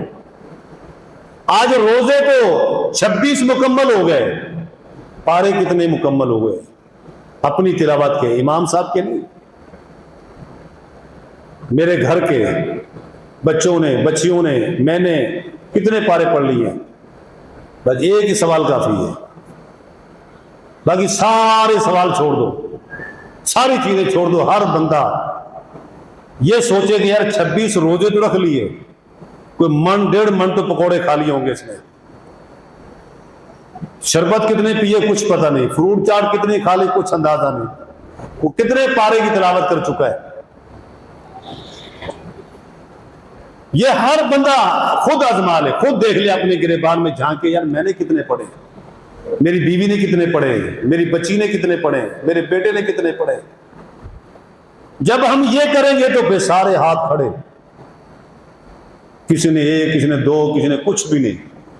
آج روزے تو 26 مکمل ہو گئے، پارے کتنے مکمل ہو گئے اپنی تلاوت کے؟ امام صاحب کے نہیں، میرے گھر کے بچوں نے، بچیوں نے، میں نے کتنے پارے پڑھ لیے ہیں، بس ایک ہی سوال کافی ہے، باقی سارے سوال چھوڑ دو، ساری چیزیں چھوڑ دو۔ ہر بندہ یہ سوچے کہ یار 26 روزے تو رکھ لیے، کوئی من 1.5 من تو پکوڑے کھا لیے ہوں گے اس نے، شربت کتنے پیے کچھ پتہ نہیں، فروٹ چاٹ کتنے کھا لی کچھ اندازہ نہیں، وہ کتنے پارے کی تلاوت کر چکا ہے۔ یہ ہر بندہ خود آزما لے، خود دیکھ لے اپنے گریبان میں جھانک کے، یار میں نے کتنے پڑھے، میری بیوی نے کتنے پڑھے، میری بچی نے کتنے پڑھے، میرے بیٹے نے کتنے پڑھے۔ جب ہم یہ کریں گے تو پھر سارے ہاتھ کھڑے، کسی نے 1، کسی نے 2، کسی نے کچھ بھی نہیں،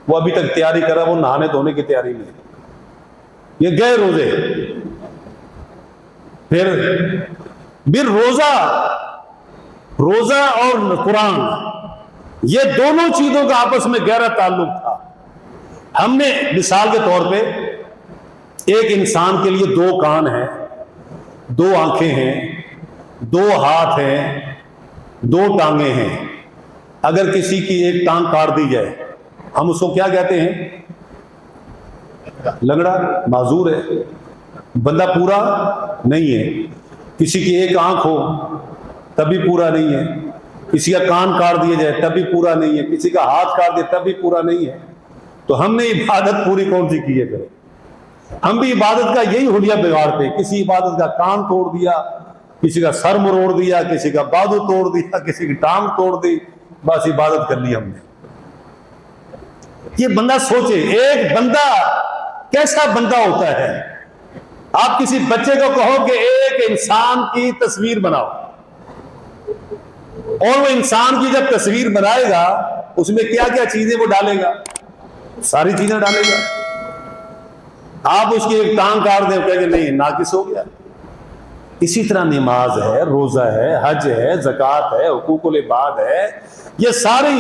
وہ ابھی تک تیاری کر رہا، وہ نہانے دھونے کی تیاری میں، یہ گئے روزے۔ پھر روزہ اور قرآن، یہ دونوں چیزوں کا آپس میں گہرا تعلق تھا۔ ہم نے مثال کے طور پہ ایک انسان کے لیے 2 کان ہیں، 2 آنکھیں ہیں، 2 ہاتھ ہیں، 2 ٹانگیں ہیں۔ اگر کسی کی ایک ٹانگ کاٹ دی جائے ہم اس کو کیا کہتے ہیں؟ لنگڑا، معذور ہے، بندہ پورا نہیں ہے۔ کسی کی ایک آنکھ ہو تب بھی پورا نہیں ہے، کسی کا کان کاٹ دیا جائے تب بھی پورا نہیں ہے، کسی کا ہاتھ کاٹ دے تب بھی پورا نہیں ہے۔ تو ہم نے عبادت پوری کون سی کی ہے؟ کرے ہم بھی عبادت کا یہی حلیہ بگاڑتے، کسی عبادت کا کان توڑ دیا، کسی کا سر مروڑ دیا، کسی کا بازو توڑ دیا، کسی کی ٹانگ توڑ دی، بس عبادت کر لی ہم نے۔ یہ بندہ سوچے، ایک بندہ کیسا بندہ ہوتا ہے؟ آپ کسی بچے کو کہو کہ ایک انسان کی تصویر بناؤ، اور وہ انسان کی جب تصویر بنائے گا اس میں کیا کیا چیزیں وہ ڈالے گا؟ ساری چیزیں ڈالے گا۔ آپ اس کی ایک ٹانگ کاٹ دیں، کہیں گے نہیں ناقص ہو گیا۔ اسی طرح نماز ہے، روزہ ہے، حج ہے، زکوٰۃ ہے، حقوق العباد ہے، یہ ساری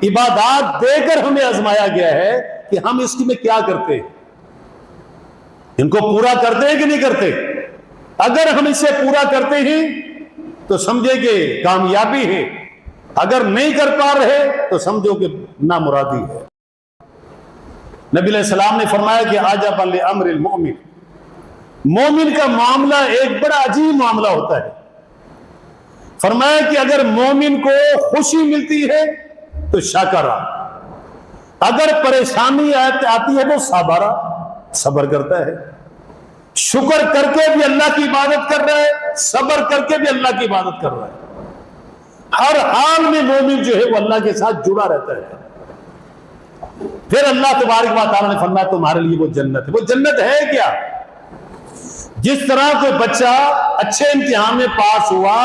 عبادات دے کر ہمیں آزمایا گیا ہے کہ ہم اس میں کیا کرتے ہیں، ان کو پورا کرتے ہیں کہ نہیں کرتے۔ اگر ہم اسے پورا کرتے ہیں تو سمجھے کہ کامیابی ہے، اگر نہیں کر پا رہے تو سمجھو کہ نامرادی ہے۔ نبی علیہ السلام نے فرمایا کہ عجبا لامر المؤمن، مومن کا معاملہ ایک بڑا عجیب معاملہ ہوتا ہے۔ فرمایا کہ اگر مومن کو خوشی ملتی ہے تو شاکرہ، اگر پریشانی آتی ہے تو صابرہ، صبر کرتا ہے، شکر کر کے بھی اللہ کی عبادت کر رہا ہے، صبر کر کے بھی اللہ کی عبادت کر رہا ہے۔ ہر حال میں مومن جو ہے وہ اللہ کے ساتھ جڑا رہتا ہے۔ پھر اللہ تبارک و تعالیٰ نے فرمایا تمہارے لیے وہ جنت ہے۔ وہ جنت ہے کیا؟ جس طرح کوئی بچہ اچھے امتحان میں پاس ہوا،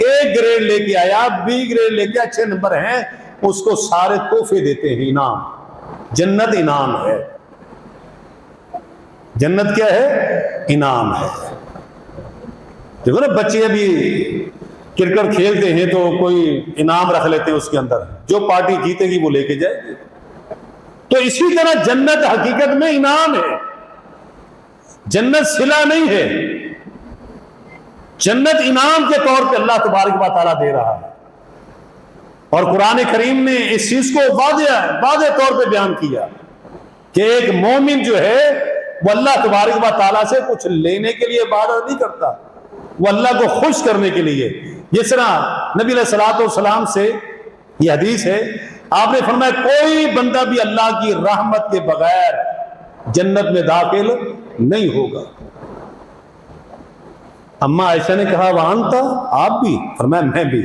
A گریڈ لے کے آیا، B گریڈ لے کے اچھے نمبر ہیں، اس کو سارے تحفے دیتے ہیں، انعام۔ جنت انعام ہے، جنت کیا ہے؟ انعام ہے۔ دیکھو نا بچے ابھی کرکٹ کھیلتے ہیں تو کوئی انعام رکھ لیتے ہیں اس کے اندر، جو پارٹی جیتے گی وہ لے کے جائے گی۔ تو اسی طرح جنت حقیقت میں انعام ہے، جنت صلہ نہیں ہے، جنت انعام کے طور پہ اللہ تبارک و تعالیٰ دے رہا ہے۔ اور قرآن کریم نے اس چیز کو واضح طور پہ بیان کیا کہ ایک مومن جو ہے وہ اللہ تبارک و تعالیٰ سے کچھ لینے کے لیے عبادت نہیں کرتا، وہ اللہ کو خوش کرنے کے لیے۔ جس طرح نبی علیہ الصلوۃ والسلام سے یہ حدیث ہے، آپ نے فرمایا کوئی بندہ بھی اللہ کی رحمت کے بغیر جنت میں داخل نہیں ہوگا۔ اما عائشہ نے کہا وانت، آپ بھی؟ فرمایا میں بھی۔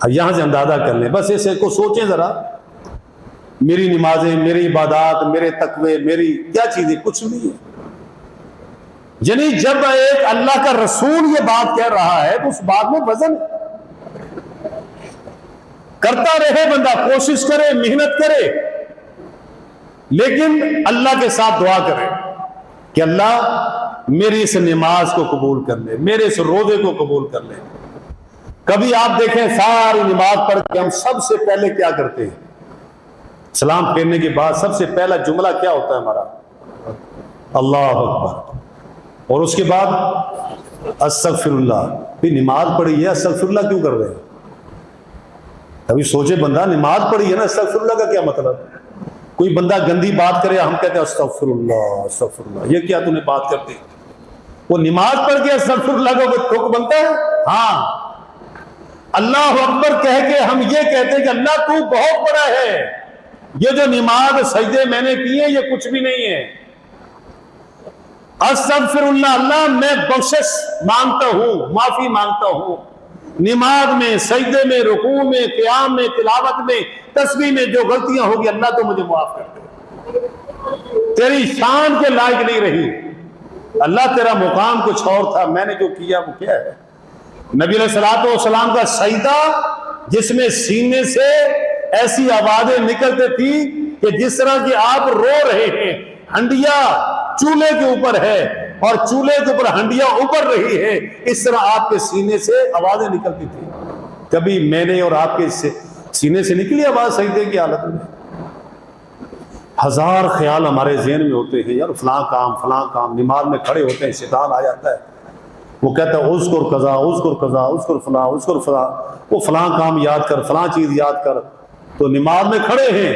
یہاں سے اندازہ کر لیں، بس اسے کو سوچیں ذرا، میری نمازیں، میری عبادات، میرے تقوی، میری کیا چیزیں؟ کچھ نہیں ہے۔ یعنی جب ایک اللہ کا رسول یہ بات کہہ رہا ہے تو اس بات میں وزن کرتا رہے، بندہ کوشش کرے، محنت کرے، لیکن اللہ کے ساتھ دعا کرے کہ اللہ میری اس نماز کو قبول کر لے، میرے اس روزے کو قبول کر لے۔ کبھی آپ دیکھیں ساری نماز پڑھ کے ہم سب سے پہلے کیا کرتے ہیں؟ سلام پھیرنے کے بعد سب سے پہلا جملہ کیا ہوتا ہے ہمارا؟ اللہ اکبر، اور اس کے بعد استغفر اللہ۔ پھر نماز پڑھی ہے، استغفر اللہ کیوں کر رہے ہیں؟ ابھی سوچے بندہ نماز پڑھی ہے نا، استغفر اللہ کا کیا مطلب؟ کوئی بندہ گندی بات کرے ہم کہتے ہیں استغفر اللہ استغفر اللہ، یہ کیا تو نے بات کرتے؟ وہ نماز پڑھ کے استغفر اللہ کا کوئی تھوک بنتا ہے؟ ہاں، اللہ اکبر کہہ کے ہم یہ کہتے ہیں کہ اللہ تو بہت بڑا ہے، یہ جو نماز سجدے میں نے کیے یہ کچھ بھی نہیں ہے۔ استغفر اللہ، اللہ میں بخشش مانگتا ہوں، معافی مانگتا ہوں، نماز میں، سجدے میں، رکوع میں، قیام میں، تلاوت میں، تسبیح میں جو غلطیاں ہوگی اللہ تو مجھے معاف کر دے، تیری شان کے لائق نہیں رہی، اللہ تیرا مقام کچھ اور تھا، میں نے جو کیا وہ کیا ہے۔ نبی علیہ الصلوۃ والسلام کا سجدہ جس میں سینے سے ایسی آوازیں نکلتی تھی کہ جس طرح کہ آپ رو رہے ہیں، ہنڈیا چولہے کے اوپر ہے اور چولہے کے اوپر ہنڈیا ابل رہی ہے، اس طرح آپ کے سینے سے آوازیں نکلتی تھی۔ کبھی میں نے اور آپ کے سینے سے نکلی آواز سجدے کی حالت میں؟ ہزار خیال ہمارے ذہن میں ہوتے ہیں، یار فلاں کام، نماز میں کھڑے ہوتے ہیں شیطان آ جاتا ہے، وہ کہتا ہے اذکر قضا، اذکر قضا، اذکر فلاں، اذکر فلاں، وہ فلاں کام یاد کر، فلاں چیز یاد کر، تو نماز میں کھڑے ہیں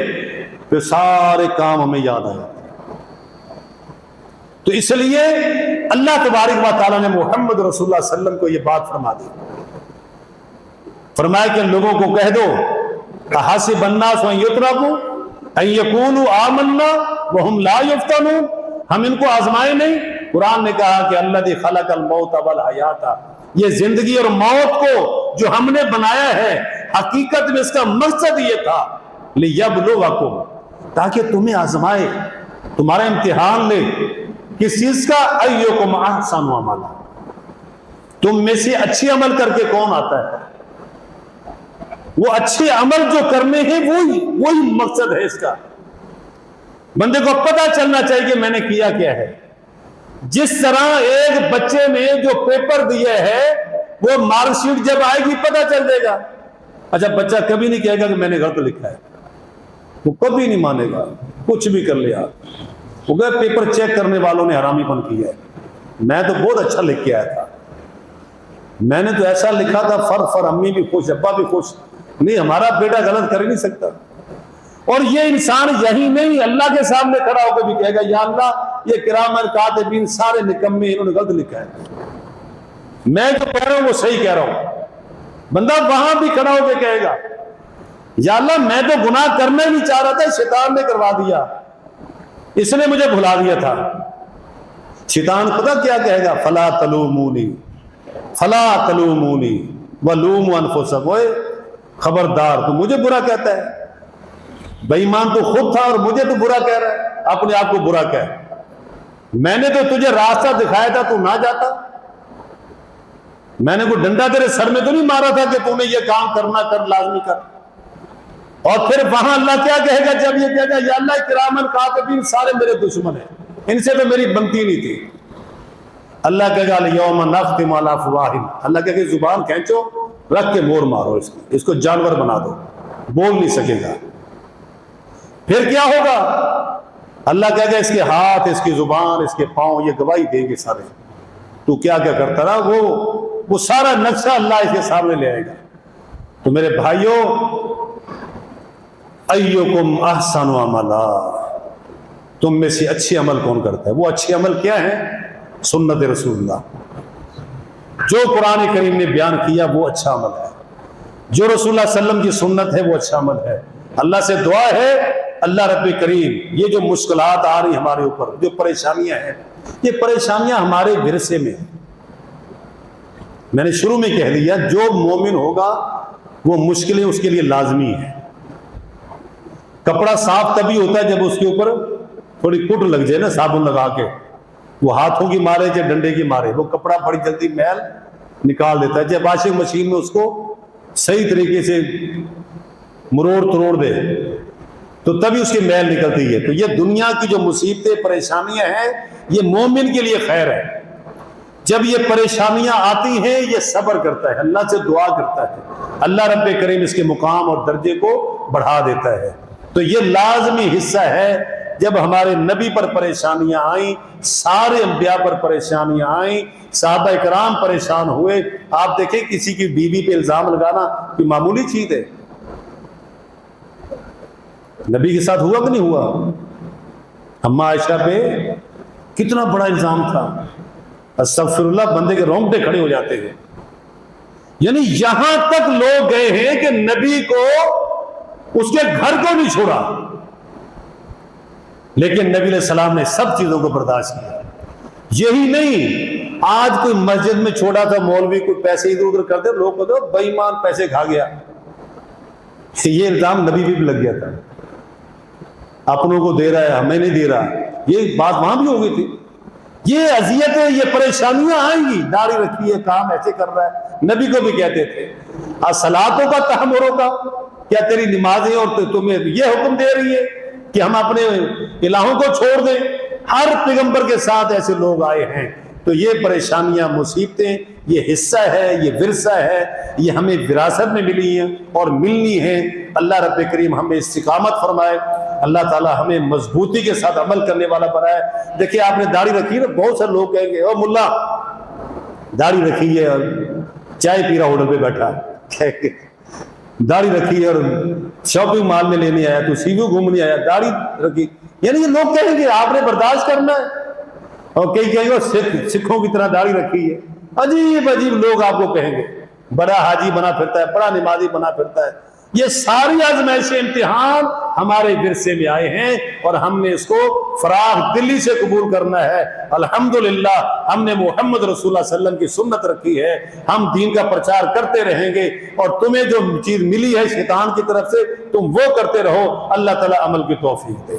پھر سارے کام ہمیں یاد آئے۔ تو اس لیے اللہ تبارک و تعالیٰ نے محمد رسول اللہ صلی اللہ علیہ وسلم کو یہ بات فرما دی، فرمایا کہ لوگوں کو کہہ دو احسب الناس ان یترکوا ان یقولوا آمنا وهم لا یفتنون، ہم ان کو آزمائے نہیں۔ قرآن نے کہا کہ الذی خلق الموت والحیات، یہ زندگی اور موت کو جو ہم نے بنایا ہے حقیقت میں اس کا مقصد یہ تھا لیبلوکم، تاکہ تمہیں آزمائے، تمہارا امتحان لے، کس چیز کا؟ ایکم احسن عملا، تم میں سے اچھے عمل کر کے کون آتا ہے، وہ اچھے عمل جو کرنے ہیں وہی مقصد ہے اس کا۔ بندے کو پتہ چلنا چاہیے کہ میں نے کیا کیا ہے۔ جس طرح ایک بچے نے جو پیپر دیا ہے وہ مارک شیٹ جب آئے گی پتہ چل جائے گا۔ اچھا بچہ کبھی نہیں کہے گا کہ میں نے غلط لکھا ہے، وہ کبھی نہیں مانے گا، کچھ بھی کر لیا۔ وہ کہے پیپر چیک کرنے والوں نے حرامی پن کیا ہے، میں تو بہت اچھا لکھ کے آیا تھا، میں نے تو ایسا لکھا تھا فر امی بھی خوش، ابا بھی خوش۔ نہیں، ہمارا بیٹا غلط کر ہی نہیں سکتا۔ اور یہ انسان یہی نہیں، اللہ کے سامنے کھڑا ہو کے بھی کہے گا یا اللہ یہ کرامن کاتبین سارے نکمے، انہوں نے غلط لکھا ہے، میں جو کہہ رہا ہوں وہ صحیح کہہ رہا ہوں۔ بندہ وہاں بھی کھڑا ہو کے کہے گا یا اللہ میں تو گناہ کرنا ہی نہیں چاہ رہا تھا، شیطان نے کروا دیا، اس نے مجھے بھلا دیا تھا۔ شیطان پتہ کیا کہے گا؟ فلا تلومونی ولوموا انفسکم، اوئے خبردار تو مجھے برا کہتا ہے، بے ایمان تو خود تھا اور مجھے تو برا کہہ رہا ہے، اپنے آپ کو برا کہہ، میں نے تو تجھے راستہ دکھایا تھا تو نہ جاتا، میں نے کوئی ڈنڈا تیرے سر میں تو نہیں مارا تھا کہ تو نے یہ کام کرنا کر، لازمی کر۔ اور پھر وہاں اللہ کیا کہے گا جب یہ کہے گا یا اللہ کرامن کاتبین سارے میرے دشمن ہیں، ان سے تو میری بنتی نہیں تھی۔ اللہ کہے گا الیوم نختم علی افواہہم، اللہ کہے گا زبان کھینچو، رکھ کے مور مارو، اس کو جانور بنا دو، بول نہیں سکے گا۔ پھر کیا ہوگا؟ اللہ کہے گا اس کے ہاتھ، اس کی زبان، اس کے پاؤں یہ گواہی دیں گے سارے، تو کیا کیا کرتا رہا، وہ سارا نقشہ اللہ اس کے سامنے لے آئے گا۔ تو میرے بھائیوں، ایکم احسن عملا، تم میں سے اچھے عمل کون کرتا ہے؟ وہ اچھے عمل کیا ہے؟ سنت رسول اللہ، جو قرآن کریم نے بیان کیا وہ اچھا عمل ہے، جو رسول اللہ صلی اللہ علیہ وسلم کی سنت ہے وہ اچھا عمل ہے۔ اللہ سے دعا ہے اللہ رب کریم یہ جو مشکلات آ رہی ہمارے اوپر، جو پریشانیاں ہیں، یہ پریشانیاں ہمارے ورثے میں، میں نے شروع میں کہہ دیا جو مومن ہوگا وہ مشکلیں اس کے لیے لازمی ہیں۔ کپڑا صاف تبھی ہوتا ہے جب اس کے اوپر تھوڑی کٹ لگ جائے نا، صابن لگا کے، وہ ہاتھوں کی مارے یا ڈنڈے کی مارے، وہ کپڑا بڑی جلدی میل نکال دیتا ہے۔ جب واشنگ مشین میں اس کو صحیح طریقے سے مروڑ تروڑ دے تو تبھی اس کی میل نکلتی ہے۔ تو یہ دنیا کی جو مصیبتیں پریشانیاں ہیں یہ مومن کے لیے خیر ہے۔ جب یہ پریشانیاں آتی ہیں یہ صبر کرتا ہے، اللہ سے دعا کرتا ہے، اللہ رب کریم اس کے مقام اور درجے کو بڑھا دیتا ہے۔ تو یہ لازمی حصہ ہے۔ جب ہمارے نبی پر پریشانیاں آئیں، سارے انبیاء پر پریشانیاں آئیں، صحابہ کرام پریشان ہوئے، آپ دیکھیں کسی کی بیوی پہ الزام لگانا کوئی معمولی چیز ہے؟ نبی کے ساتھ ہوا کہ نہیں ہوا؟ اما عائشہ پہ کتنا بڑا الزام تھا، استغفر اللہ، بندے کے رونگٹے کھڑے ہو جاتے ہیں۔ یعنی یہاں تک لوگ گئے ہیں کہ نبی کو اس کے گھر کو نہیں چھوڑا، لیکن نبی علیہ السلام نے سب چیزوں کو برداشت کیا۔ یہی نہیں، آج کوئی مسجد میں چھوڑا تھا مولوی، کوئی پیسے ادھر ادھر کرتے، لوگ کہتے ہیں بے ایمان پیسے کھا گیا، یہ الزام نبی بھی لگ گیا تھا، اپنوں کو دے رہا ہے ہمیں نہیں دے رہا، یہ بات وہاں بھی ہو گئی تھی۔ یہ اذیتیں، یہ پریشانیاں آئیں گی، داڑھی رکھی ہے، کام ایسے کر رہا ہے، نبی کو بھی کہتے تھے صلاتوں کا تحمروں کا، کیا تیری نمازیں اور تمہیں یہ حکم دے رہی ہے کہ ہم اپنے الہوں کو چھوڑ دیں؟ ہر پیغمبر کے ساتھ ایسے لوگ آئے ہیں۔ تو یہ پریشانیاں، مصیبتیں، یہ حصہ ہے، یہ ورثہ ہے، یہ ہمیں وراثت میں ملی ہیں اور ملنی ہے۔ اللہ رب کریم ہمیں استقامت فرمائے، اللہ تعالی ہمیں مضبوطی کے ساتھ عمل کرنے والا بنائے۔ دیکھیں آپ نے داڑھی رکھی ہے، بہت سارے لوگ کہیں گے او ملا داڑھی رکھی ہے اور چائے پی رہا ہوٹل پہ بیٹھا، داڑھی رکھی ہے اور شاپنگ مال میں لینے آیا، تو سی ویو گھومنے آیا، داڑھی رکھی، یعنی یہ لوگ کہیں گے آپ نے برداشت کرنا ہے، اور کئی کہیں گے سکھوں کی طرح داڑھی رکھی ہے۔ عجیب عجیب لوگ آپ کو کہیں گے، بڑا حاجی بنا پھرتا ہے، بڑا نمازی بنا پھرتا ہے۔ یہ ساری آزمائشیں، امتحان ہمارے ورثے میں آئے ہیں اور ہم نے اس کو فراخ دلی سے قبول کرنا ہے۔ الحمدللہ ہم نے محمد رسول اللہ صلی اللہ علیہ وسلم کی سنت رکھی ہے، ہم دین کا پرچار کرتے رہیں گے، اور تمہیں جو چیز ملی ہے شیطان کی طرف سے تم وہ کرتے رہو۔ اللہ تعالی عمل کی توفیق دے۔